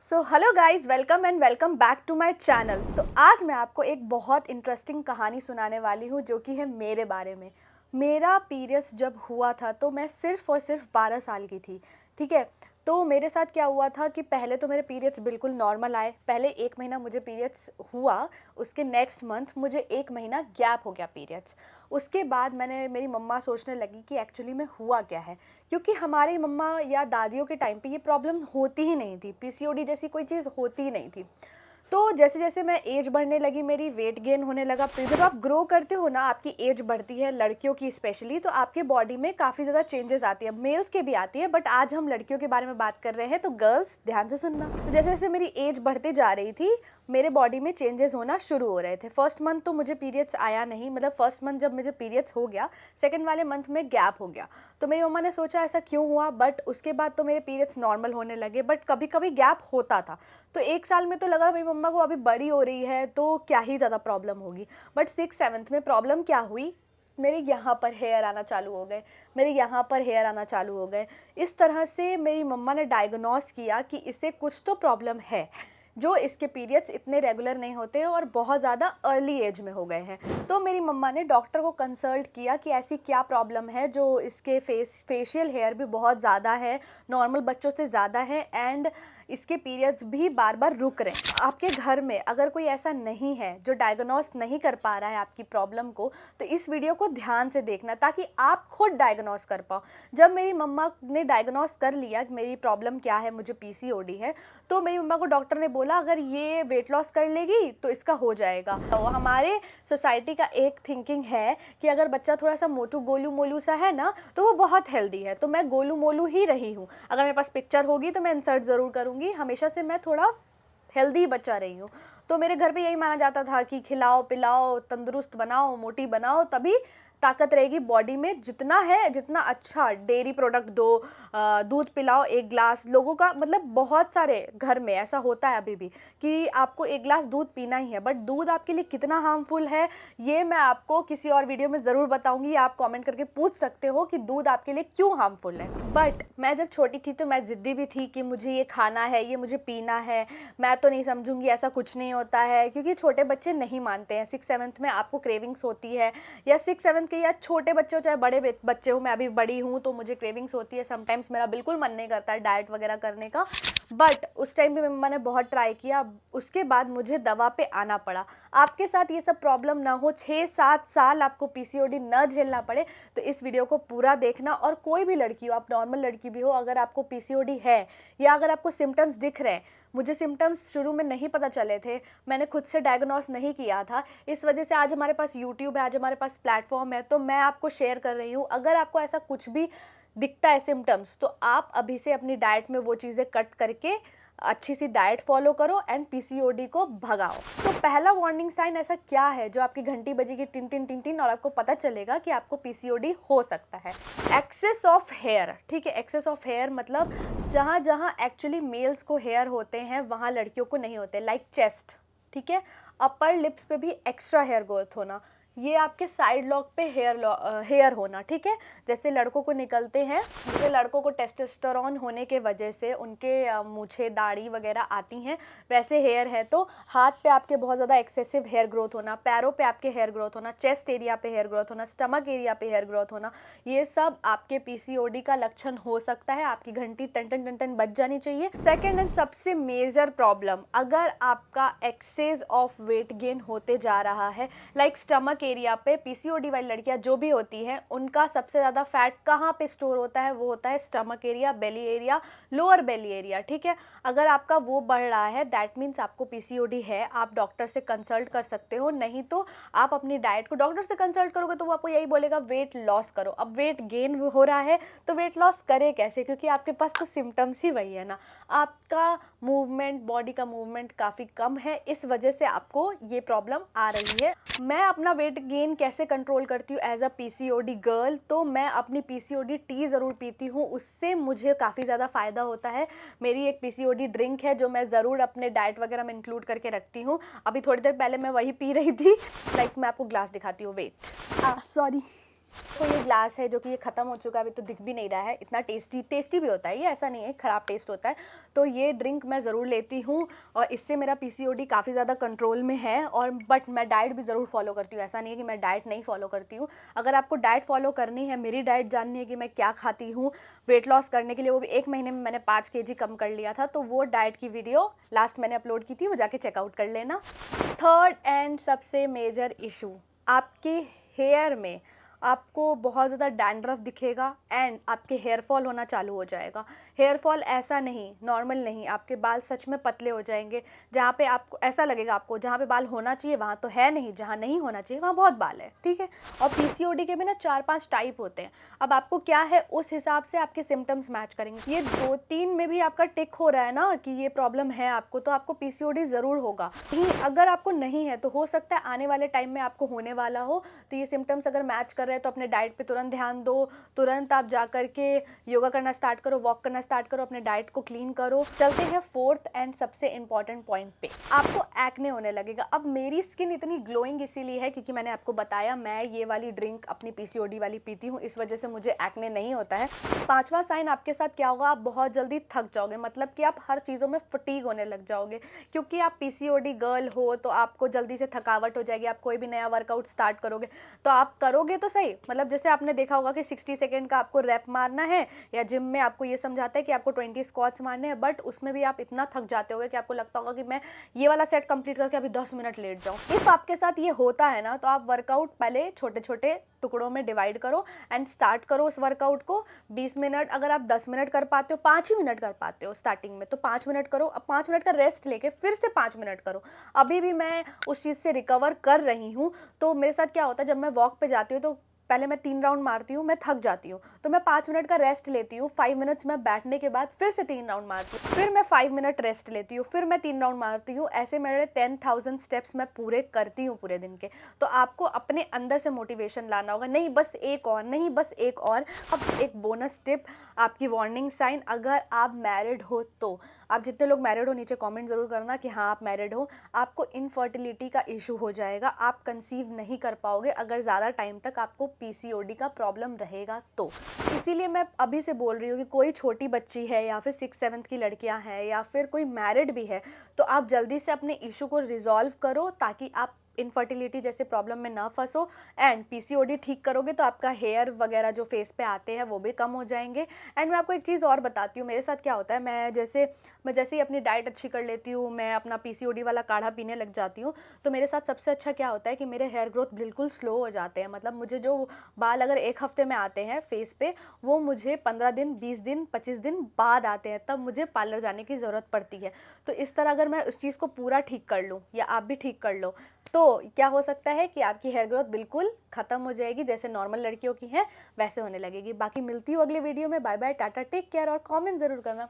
So hello guys, welcome back to my channel. तो आज मैं आपको एक बहुत इंटरेस्टिंग कहानी सुनाने वाली हूँ जो कि है मेरे बारे में। मेरा पीरियड्स जब हुआ था तो मैं सिर्फ़ और सिर्फ 12 साल की थी, ठीक है। तो मेरे साथ क्या हुआ था कि पहले तो मेरे पीरियड्स बिल्कुल नॉर्मल आए। पहले 1 महीना मुझे पीरियड्स हुआ, उसके नेक्स्ट मंथ मुझे 1 महीना गैप हो गया पीरियड्स। उसके बाद मेरी मम्मा सोचने लगी कि एक्चुअली में हुआ क्या है, क्योंकि हमारी मम्मा या दादियों के टाइम पे ये प्रॉब्लम होती ही नहीं थी, पीसीओडी जैसी कोई चीज़ होती ही नहीं थी। तो जैसे जैसे मैं एज बढ़ने लगी, मेरी वेट गेन होने लगा। फिर जब आप ग्रो करते हो ना, आपकी एज बढ़ती है, लड़कियों की स्पेशली, तो आपके बॉडी में काफ़ी ज़्यादा चेंजेस आती है। मेल्स के भी आती है, बट आज हम लड़कियों के बारे में बात कर रहे हैं, तो गर्ल्स ध्यान से सुनना। तो जैसे जैसे मेरी एज बढ़ती जा रही थी, मेरे बॉडी में चेंजेस होना शुरू हो रहे थे। फर्स्ट मंथ तो मुझे पीरियड्स आया नहीं, मतलब फर्स्ट मंथ जब मुझे पीरियड्स हो गया, सेकंड वाले मंथ में गैप हो गया। तो मेरी मम्मा ने सोचा ऐसा क्यों हुआ, बट उसके बाद तो मेरे पीरियड्स नॉर्मल होने लगे, बट कभी कभी गैप होता था। तो 1 साल में तो लगा मेरी मम्मा को अभी बड़ी हो रही है तो क्या ही ज़्यादा प्रॉब्लम होगी। बट 6-7 में प्रॉब्लम क्या हुई, मेरे यहाँ पर हेयर आना चालू हो गए, मेरे यहाँ पर हेयर आना चालू हो गए। इस तरह से मेरी मम्मा ने डायग्नोस किया कि इसे कुछ तो प्रॉब्लम है, जो इसके पीरियड्स इतने रेगुलर नहीं होते हैं और बहुत ज़्यादा अर्ली एज में हो गए हैं। तो मेरी मम्मा ने डॉक्टर को कंसल्ट किया कि ऐसी क्या प्रॉब्लम है जो इसके फेशियल हेयर भी बहुत ज़्यादा है, नॉर्मल बच्चों से ज़्यादा है, एंड इसके पीरियड्स भी बार बार रुक रहे हैं। आपके घर में अगर कोई ऐसा नहीं है जो डायग्नोस नहीं कर पा रहा है आपकी प्रॉब्लम को, तो इस वीडियो को ध्यान से देखना ताकि आप खुद डायग्नोस कर पाओ। जब मेरी मम्मा ने डायग्नोस कर लिया कि मेरी प्रॉब्लम क्या है, मुझे पीसीओडी है, तो मेरी मम्मा को डॉक्टर ने बोला अगर ये वेट लॉस कर लेगी तो इसका हो जाएगा। तो हमारे सोसाइटी का एक थिंकिंग है कि अगर बच्चा थोड़ा सा मोटू गोलू मोलू सा है ना, तो वो बहुत हेल्दी है। तो मैं गोलू मोलू ही रही हूँ। अगर मेरे पास पिक्चर होगी तो मैं इंसर्ट ज़रूर करूँगी। हमेशा से मैं थोड़ा हेल्दी बच्चा रही हूँ। तो मेरे घर पे यही माना जाता था कि खिलाओ पिलाओ, तंदुरुस्त बनाओ, मोटी बनाओ, तभी ताकत रहेगी बॉडी में। जितना है जितना अच्छा डेयरी प्रोडक्ट दो, दूध पिलाओ 1 ग्लास। लोगों का मतलब बहुत सारे घर में ऐसा होता है अभी भी कि आपको 1 ग्लास दूध पीना ही है, बट दूध आपके लिए कितना हार्मफुल है ये मैं आपको किसी और वीडियो में ज़रूर बताऊंगी। आप कमेंट करके पूछ सकते हो कि दूध आपके लिए क्यों हार्मफुल है। बट मैं जब छोटी थी तो मैं ज़िद्दी भी थी कि मुझे ये खाना है, ये मुझे पीना है। मैं तो नहीं समझूंगी, ऐसा कुछ नहीं होता है, क्योंकि छोटे बच्चे नहीं मानते हैं। 6-7 में आपको क्रेविंग्स होती है, या 6-7 के या छोटे बच्चे हो चाहे बड़े बच्चे हो, मैं अभी बड़ी हूँ तो मुझे क्रेविंग्स होती है। समटाइम्स मेरा बिल्कुल मन नहीं करता है डाइट वगैरह करने का, बट उस टाइम भी मैंने बहुत ट्राई किया। उसके बाद मुझे दवा पे आना पड़ा। आपके साथ ये सब प्रॉब्लम ना हो, 6-7 साल आपको पीसीओडी न झेलना पड़े, तो इस वीडियो को पूरा देखना। और कोई भी लड़की हो, आप नॉर्मल लड़की भी हो, अगर आपको पीसीओडी है या अगर आपको सिम्टम्स दिख रहे हैं, मुझे सिम्टम्स शुरू में नहीं पता चले थे, मैंने खुद से डायग्नोस नहीं किया था, इस वजह से आज हमारे पास यूट्यूब है, आज हमारे पास प्लेटफॉर्म है, तो मैं आपको शेयर कर रही हूँ। अगर आपको ऐसा कुछ भी दिखता है सिम्टम्स, तो आप अभी से अपनी डाइट में वो चीज़ें कट करके अच्छी सी डाइट फॉलो करो एंड पीसीओडी को भगाओ। तो पहला वार्निंग साइन ऐसा क्या है जो आपकी घंटी बजेगी टिन टिन टिन टिन और आपको पता चलेगा कि आपको पीसीओडी हो सकता है? एक्सेस ऑफ हेयर, ठीक है। एक्सेस ऑफ हेयर मतलब जहाँ जहाँ एक्चुअली मेल्स को हेयर होते हैं वहाँ लड़कियों को नहीं होते, लाइक चेस्ट, ठीक है। अपर लिप्स पे भी एक्स्ट्रा हेयर ग्रोथ होना, ये आपके साइड लॉक पे हेयर होना, ठीक है। जैसे लड़कों को निकलते हैं, जैसे लड़कों को टेस्टोस्टेरोन होने के वजह से उनके मूछें दाढ़ी वगैरह आती हैं, वैसे हेयर है। तो हाथ पे आपके बहुत ज़्यादा एक्सेसिव हेयर ग्रोथ होना, पैरों पे आपके हेयर ग्रोथ होना, चेस्ट एरिया पे हेयर ग्रोथ होना, स्टमक एरिया पे हेयर ग्रोथ होना, ये सब आपके पीसीओडी का लक्षण हो सकता है। आपकी घंटी टन टन टन टन बज जानी चाहिए। सेकेंड एंड सबसे मेजर प्रॉब्लम, अगर आपका एक्सेस ऑफ वेट गेन होते जा रहा है, लाइक स्टमक एरिया पे, पीसीओडी वाली लड़कियां जो भी होती हैं उनका सबसे ज़्यादा फैट कहाँ पे स्टोर होता है, वो होता है स्टमक एरिया, बेली एरिया, लोअर बेली एरिया, ठीक है। अगर आपका वो बढ़ रहा है, दैट मीन्स आपको पीसीओडी है। आप डॉक्टर से कंसल्ट कर सकते हो, नहीं तो आप अपनी डाइट को, डॉक्टर से कंसल्ट करोगे तो वो आपको यही बोलेगा वेट लॉस करो। अब वेट गेन हो रहा है तो वेट लॉस करे कैसे, क्योंकि आपके पास तो सिम्टम्स ही वही है ना। आपका मूवमेंट, बॉडी का मूवमेंट काफ़ी कम है, इस वजह से आपको ये प्रॉब्लम आ रही है। मैं अपना वेट गेन कैसे कंट्रोल करती हूँ एज अ पीसीओडी गर्ल, तो मैं अपनी पीसीओडी टी ज़रूर पीती हूँ, उससे मुझे काफ़ी ज़्यादा फ़ायदा होता है। मेरी एक पीसीओडी ड्रिंक है जो मैं ज़रूर अपने डाइट वगैरह में इंक्लूड करके रखती हूँ। अभी थोड़ी देर पहले मैं वही पी रही थी। लाइक मैं आपको ग्लास दिखाती हूँ, वेट, सॉरी, तो ये ग्लास है जो कि ये ख़त्म हो चुका है, अभी तो दिख भी नहीं रहा है। इतना टेस्टी भी होता है ये, ऐसा नहीं है ख़राब टेस्ट होता है। तो ये ड्रिंक मैं ज़रूर लेती हूँ और इससे मेरा पीसीओडी काफ़ी ज़्यादा कंट्रोल में है। और बट मैं डाइट भी ज़रूर फॉलो करती हूँ, ऐसा नहीं है कि मैं डाइट नहीं फॉलो करती हूँ। अगर आपको डाइट फॉलो करनी है, मेरी डाइट जाननी है कि मैं क्या खाती हूँ वेट लॉस करने के लिए, वो भी 1 महीने में मैंने 5 kg कम कर लिया था, तो वो डाइट की वीडियो लास्ट मैंने अपलोड की थी, वो जाके चेकआउट कर लेना। थर्ड एंड सबसे मेजर इशू, आपके हेयर में आपको बहुत ज़्यादा डैंड्रफ दिखेगा एंड आपके हेयर फॉल होना चालू हो जाएगा। हेयर फॉल ऐसा नहीं, नॉर्मल नहीं, आपके बाल सच में पतले हो जाएंगे। जहाँ पे आपको ऐसा लगेगा, आपको जहाँ पे बाल होना चाहिए वहाँ तो है नहीं, जहाँ नहीं होना चाहिए वहाँ बहुत बाल है, ठीक है। और पीसीओडी के भी ना 4-5 टाइप होते हैं। अब आपको क्या है उस हिसाब से आपके सिम्टम्स मैच करेंगे। ये 2-3 में भी आपका टिक हो रहा है ना कि ये प्रॉब्लम है आपको, तो आपको पीसीओडी ज़रूर होगा ही। अगर आपको नहीं है तो हो सकता है आने वाले टाइम में आपको होने वाला हो। तो ये सिम्टम्स अगर मैच कर रहे हैं तो अपने डाइट पे तुरंत ध्यान दो, तुरंत आप जा करके योगा करना स्टार्ट करो, वॉक करना स्टार्ट करो, अपने डाइट को क्लीन करो। चलते हैं फोर्थ एंड सबसे इंपॉर्टेंट पॉइंट पे, आपको एक्ने होने लगेगा। अब मेरी स्किन इतनी ग्लोइंग इसीलिए है क्योंकि मैंने आपको बताया मैं ये वाली ड्रिंक अपनी पीसीओडी वाली पीती हूँ, इस वजह से मुझे एक्ने नहीं होता है। 5वां साइन आपके साथ क्या होगा, आप बहुत जल्दी थक जाओगे, मतलब कि आप हर चीज़ों में फटीग होने लग जाओगे। क्योंकि आप पीसीओडी गर्ल हो तो आपको जल्दी से थकावट हो जाएगी। आप कोई भी नया वर्कआउट स्टार्ट करोगे तो आप करोगे तो सही, मतलब जैसे आपने देखा होगा कि 60 सेकेंड का आपको रैप मारना है, या जिम में आपको ये समझाता है कि आपको 20 स्क्वाट्स मारने हैं, बट उसमें भी आप इतना थक जाते होगे कि आपको लगता होगा कि मैं ये वाला सेट कंप्लीट करके अभी 10 मिनट लेट जाऊँ। इफ आपके साथ ये होता है ना, तो आप वर्कआउट पहले छोटे छोटे टुकड़ों में डिवाइड करो एंड स्टार्ट करो उस वर्कआउट को। 20 मिनट, अगर आप 10 मिनट कर पाते हो, 5 ही मिनट कर पाते हो स्टार्टिंग में, तो 5 मिनट करो। अब 5 मिनट का रेस्ट लेके फिर से 5 मिनट करो। अभी भी मैं उस चीज़ से रिकवर कर रही हूँ। तो मेरे साथ क्या होता है, जब मैं वॉक पे जाती हूँ तो पहले मैं 3 राउंड मारती हूँ, मैं थक जाती हूँ, तो मैं 5 मिनट का रेस्ट लेती हूँ। 5 मिनट्स में बैठने के बाद फिर से 3 राउंड मारती हूँ, फिर मैं 5 मिनट रेस्ट लेती हूँ, फिर मैं 3 राउंड मारती हूँ। ऐसे मेरे 10,000 स्टेप्स मैं पूरे करती हूँ पूरे दिन के। तो आपको अपने अंदर से मोटिवेशन लाना होगा, नहीं बस एक और, नहीं बस एक और। अब एक बोनस टिप, आपकी वार्निंग साइन, अगर आप मैरिड हो तो, आप जितने लोग मैरिड हो नीचे कमेंट ज़रूर करना कि हाँ आप मैरिड हो, आपको इनफर्टिलिटी का इशू हो जाएगा, आप कंसीव नहीं कर पाओगे अगर ज़्यादा टाइम तक आपको पीसीओडी का प्रॉब्लम रहेगा तो। इसीलिए मैं अभी से बोल रही हूँ कि कोई छोटी बच्ची है या फिर 6-7 की लड़कियाँ हैं या फिर कोई मैरिड भी है, तो आप जल्दी से अपने इशू को रिजॉल्व करो ताकि आप इनफर्टिलिटी जैसे प्रॉब्लम में ना फंसो। एंड पीसीओडी ठीक करोगे तो आपका हेयर वगैरह जो फेस पे आते हैं वो भी कम हो जाएंगे। एंड मैं आपको एक चीज़ और बताती हूँ, मेरे साथ क्या होता है, मैं जैसे ही अपनी डाइट अच्छी कर लेती हूँ, मैं अपना पीसीओडी वाला काढ़ा पीने लग जाती हूँ, तो मेरे साथ सबसे अच्छा क्या होता है कि मेरे हेयर ग्रोथ बिल्कुल स्लो हो जाते हैं। मतलब मुझे जो बाल अगर 1 हफ्ते में आते हैं फेस पे, वो मुझे 15 दिन, 20 दिन, 25 दिन बाद आते हैं, तब मुझे पार्लर जाने की ज़रूरत पड़ती है। तो इस तरह अगर मैं उस चीज़ को पूरा ठीक कर लूँ या आप भी ठीक कर लो, तो क्या हो सकता है कि आपकी हेयर ग्रोथ बिल्कुल ख़त्म हो जाएगी, जैसे नॉर्मल लड़कियों की है वैसे होने लगेगी। बाकी मिलती हूँ अगले वीडियो में। Bye bye, tata, take care और कमेंट ज़रूर करना।